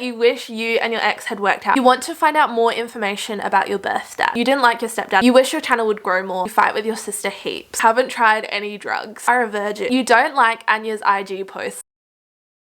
that you wish you and your ex had worked out. You want to find out more information about your birth dad. You didn't like your stepdad. You wish your channel would grow more. You fight with your sister heaps. Haven't tried any drugs. Are a virgin. You don't like Anya's IG posts.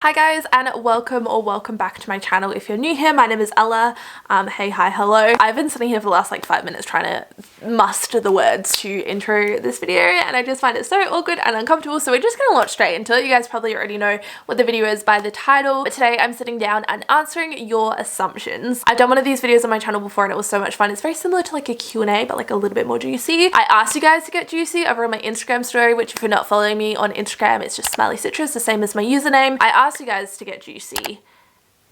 Hi guys, and welcome back to my channel. If you're new here, my name is Ella. Hey, hi, hello. I've been sitting here for the last like 5 minutes trying to muster the words to intro this video, and I just find it so awkward and uncomfortable, so we're just gonna launch straight into it. You guys probably already know what the video is by the title, but today I'm sitting down and answering your assumptions. I've done one of these videos on my channel before and it was so much fun. It's very similar to like a Q&A, but like a little bit more juicy. I asked you guys to get juicy over on my Instagram story, which if you're not following me on Instagram, it's just smileycitrus, the same as my username. I asked you guys to get juicy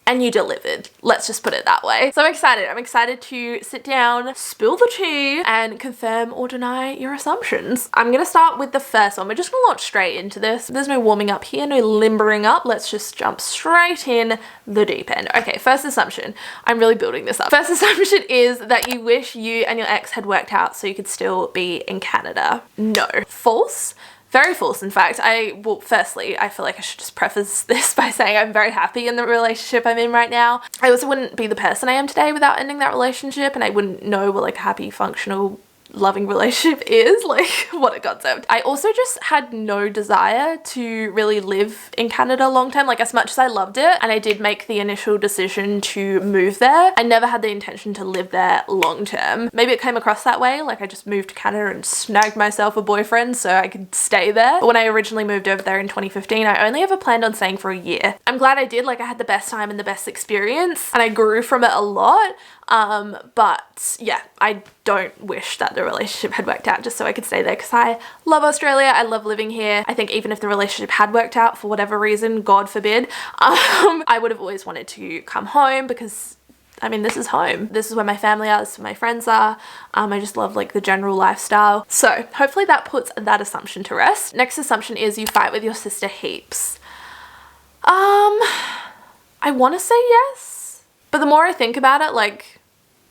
and you delivered. Let's just put it that way. So I'm excited. I'm excited to sit down, spill the tea, and confirm or deny your assumptions. I'm gonna start with the first one. We're just gonna launch straight into this. There's no warming up here, no limbering up. Let's just jump straight in the deep end. Okay, first assumption. I'm really building this up. First assumption is that you wish you and your ex had worked out so you could still be in Canada. No. False. Very false, in fact. Well, firstly, I feel like I should just preface this by saying I'm very happy in the relationship I'm in right now. I also wouldn't be the person I am today without ending that relationship, and I wouldn't know what like a happy, functional, loving relationship is, like what a concept. I also just had no desire to really live in Canada long term. Like as much as I loved it and I did make the initial decision to move there, I never had the intention to live there long term. Maybe it came across that way, like I just moved to Canada and snagged myself a boyfriend so I could stay there. But when I originally moved over there in 2015, I only ever planned on staying for a year. I'm glad I did. Like I had the best time and the best experience and I grew from it a lot. But yeah, I don't wish that the relationship had worked out just so I could stay there, because I love Australia. I love living here. I think even if the relationship had worked out for whatever reason, God forbid, I would have always wanted to come home, because I mean, this is home. This is where my family are. This is where my friends are. I just love like the general lifestyle. So hopefully that puts that assumption to rest. Next assumption is you fight with your sister heaps. I want to say yes, but the more I think about it, like,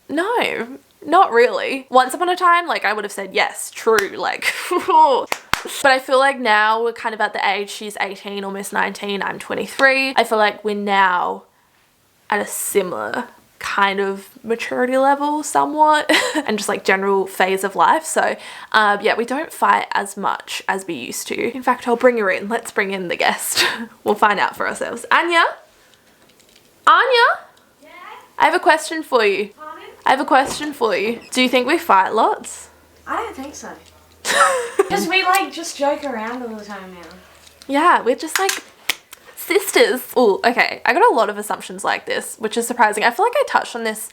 no, not really. Once upon a time, like I would have said yes, true, like, but I feel like now we're kind of at the age, she's 18, almost 19, I'm 23. I feel like we're now at a similar kind of maturity level somewhat and just like general phase of life. So yeah, we don't fight as much as we used to. In fact, I'll bring her in. Let's bring in the guest. We'll find out for ourselves. Anya? Yeah? I have a question for you. I have a question for you. Do you think we fight lots? I don't think so. Because we like just joke around all the time now. Yeah, we're just like sisters. Oh, okay. I got a lot of assumptions like this, which is surprising. I feel like I touched on this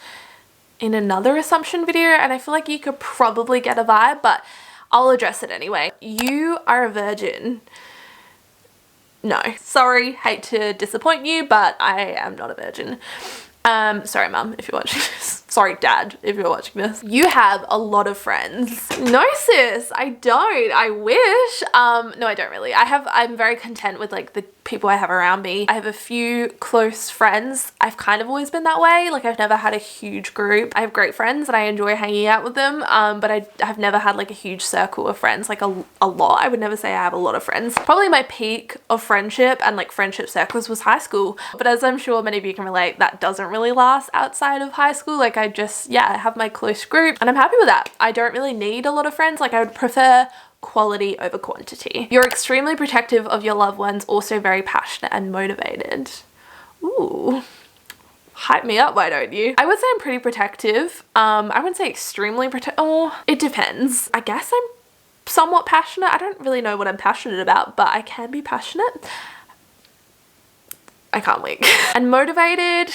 in another assumption video and I feel like you could probably get a vibe, but I'll address it anyway. You are a virgin. No, sorry, hate to disappoint you, but I am not a virgin. Sorry mum if you're watching this. Sorry dad if you're watching this. You have a lot of friends. No sis, I don't. I wish. No, I don't really. I'm very content with like the people I have around me. I have a few close friends. I've kind of always been that way. Like I've never had a huge group. I have great friends and I enjoy hanging out with them. But I have never had like a huge circle of friends, like a lot. I would never say I have a lot of friends. Probably my peak of friendship and like friendship circles was high school. But as I'm sure many of you can relate, that doesn't really last outside of high school. Like I just, yeah, I have my close group and I'm happy with that. I don't really need a lot of friends. Like I would prefer quality over quantity. You're extremely protective of your loved ones, also very passionate and motivated. Ooh, hype me up, why don't you? I would say I'm pretty protective. I wouldn't say extremely oh, it depends. I guess I'm somewhat passionate. I don't really know what I'm passionate about, but I can be passionate. I can't wink. And motivated.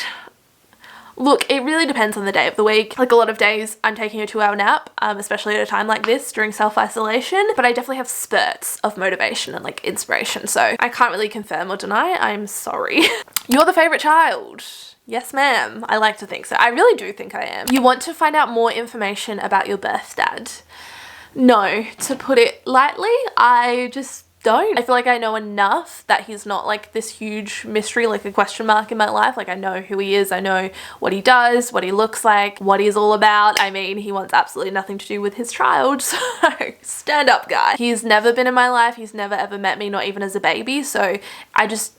Look, it really depends on the day of the week. Like a lot of days I'm taking a 2-hour nap, especially at a time like this during self-isolation, but I definitely have spurts of motivation and like inspiration. So I can't really confirm or deny. I'm sorry. You're the favorite child. Yes, ma'am. I like to think so. I really do think I am. You want to find out more information about your birth dad. No, to put it lightly, I just don't. I feel like I know enough that he's not like this huge mystery, like a question mark in my life. Like I know who he is, I know what he does, what he looks like, what he's all about. I mean, he wants absolutely nothing to do with his child, so stand up guy. He's never been in my life, he's never ever met me, not even as a baby, so I just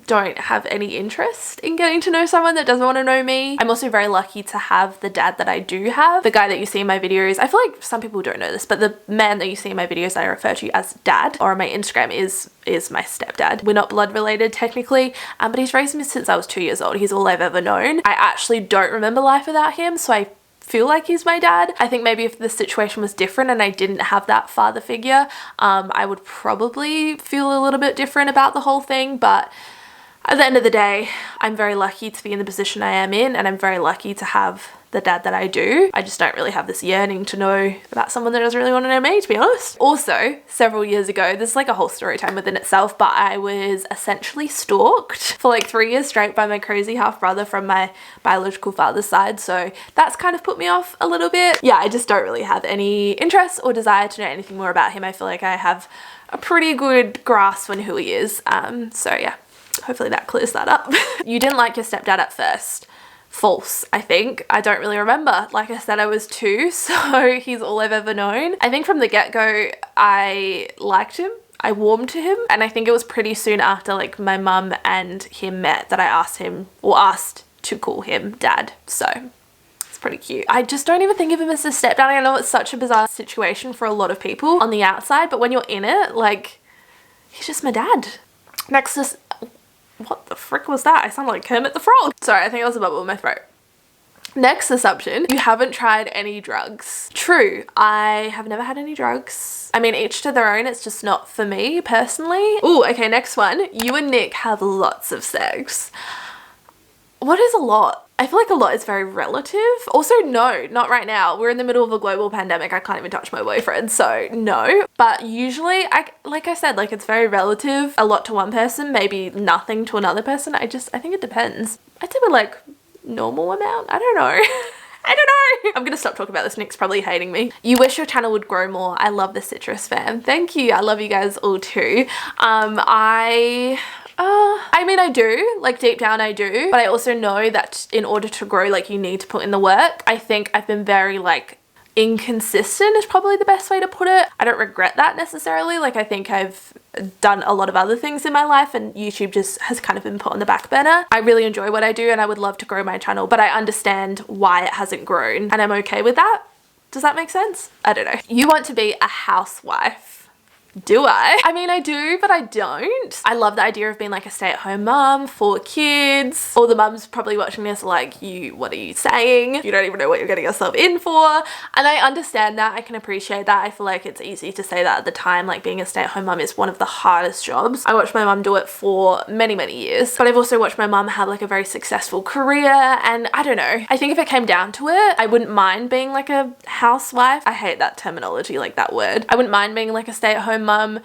don't have any interest in getting to know someone that doesn't want to know me. I'm also very lucky to have the dad that I do have. The guy that you see in my videos, I feel like some people don't know this, but the man that you see in my videos that I refer to as dad or on my Instagram is my stepdad. We're not blood related technically, but he's raised me since I was 2 years old. He's all I've ever known. I actually don't remember life without him, so I feel like he's my dad. I think maybe if the situation was different and I didn't have that father figure, I would probably feel a little bit different about the whole thing, but at the end of the day, I'm very lucky to be in the position I am in, and I'm very lucky to have the dad that I do. I just don't really have this yearning to know about someone that doesn't really want to know me, to be honest. Also, several years ago, this is like a whole story time within itself, but I was essentially stalked for like 3 years straight by my crazy half brother from my biological father's side. So that's kind of put me off a little bit. Yeah, I just don't really have any interest or desire to know anything more about him. I feel like I have a pretty good grasp on who he is. So yeah, hopefully that clears that up. You didn't like your stepdad at first. False, I think. I don't really remember. Like I said, I was 2, so he's all I've ever known. I think from the get-go, I liked him. I warmed to him, and I think it was pretty soon after like my mum and him met that I asked to call him dad. So it's pretty cute. I just don't even think of him as a stepdad. I know it's such a bizarre situation for a lot of people on the outside, but when you're in it, like, he's just my dad. Next is, what the frick was that? I sound like Kermit the Frog. Sorry, I think it was a bubble in my throat. Next assumption, you haven't tried any drugs. True, I have never had any drugs. I mean, each to their own, it's just not for me personally. Ooh, okay, next one. You and Nick have lots of sex. What is a lot? I feel like a lot is very relative. Also, no, not right now. We're in the middle of a global pandemic. I can't even touch my boyfriend, so no. But usually, like I said, like, it's very relative. A lot to one person, maybe nothing to another person. I think it depends. I'd say we're like normal amount. I don't know. I don't know. I'm gonna stop talking about this. Nick's probably hating me. You wish your channel would grow more. I love the citrus fam. Thank you. I love you guys all too. I mean, I do, like, deep down I do, but I also know that in order to grow, like, you need to put in the work. I think I've been very, like, inconsistent is probably the best way to put it. I don't regret that necessarily. Like, I think I've done a lot of other things in my life, and YouTube just has kind of been put on the back burner. I really enjoy what I do, and I would love to grow my channel, but I understand why it hasn't grown, and I'm okay with that. Does that make sense? I don't know. You want to be a housewife. Do I? I mean, I do, but I don't. I love the idea of being like a stay-at-home mum, 4 kids. All the mums probably watching this are like, what are you saying? You don't even know what you're getting yourself in for. And I understand that. I can appreciate that. I feel like it's easy to say that at the time, like, being a stay-at-home mum is one of the hardest jobs. I watched my mum do it for many, many years, but I've also watched my mum have like a very successful career, and I don't know. I think if it came down to it, I wouldn't mind being like a housewife. I hate that terminology, like that word. I wouldn't mind being like a stay-at-home mum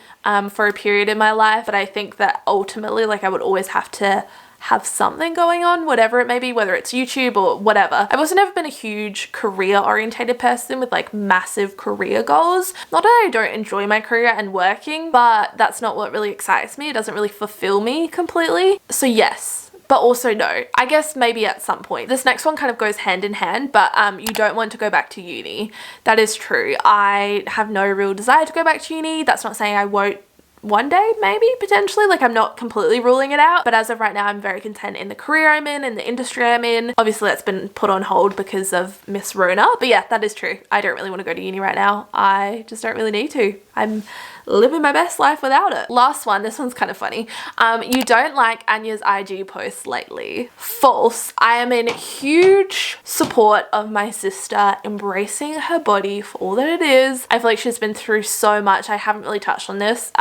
for a period in my life, but I think that ultimately, like, I would always have to have something going on, whatever it may be, whether it's YouTube or whatever. I've also never been a huge career orientated person with like massive career goals. Not that I don't enjoy my career and working, but that's not what really excites me. It doesn't really fulfill me completely. So yes, but also no. I guess maybe at some point. This next one kind of goes hand in hand, but you don't want to go back to uni. That is true. I have no real desire to go back to uni. That's not saying I won't one day, maybe, potentially. Like, I'm not completely ruling it out, but as of right now, I'm very content in the career I'm in the industry I'm in. Obviously, that's been put on hold because of Miss Rona, but yeah, that is true. I don't really want to go to uni right now. I just don't really need to. I'm living my best life without it. Last one, this one's kind of funny. You don't like Anya's IG posts lately. False. I am in huge support of my sister embracing her body for all that it is. I feel like she's been through so much. I haven't really touched on this.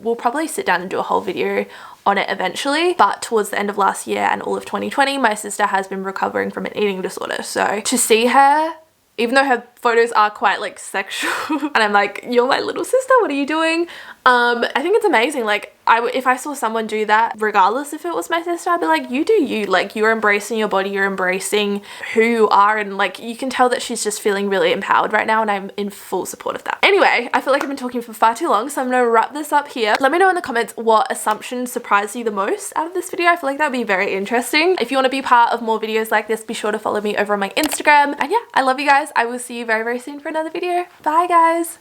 We'll probably sit down and do a whole video on it eventually, but towards the end of last year and all of 2020, my sister has been recovering from an eating disorder. So to see her, even though her photos are quite like sexual and I'm like, you're my little sister, what are you doing? I think it's amazing. Like, if I saw someone do that, regardless if it was my sister, I'd be like, you do you. Like, you're embracing your body, you're embracing who you are, and like, you can tell that she's just feeling really empowered right now, and I'm in full support of that. Anyway, I feel like I've been talking for far too long, so I'm gonna wrap this up here. Let me know in the comments what assumption surprised you the most out of this video. I feel like that'd be very interesting. If you want to be part of more videos like this, be sure to follow me over on my Instagram. And yeah, I love you guys. I will see you very, very soon for another video. Bye guys.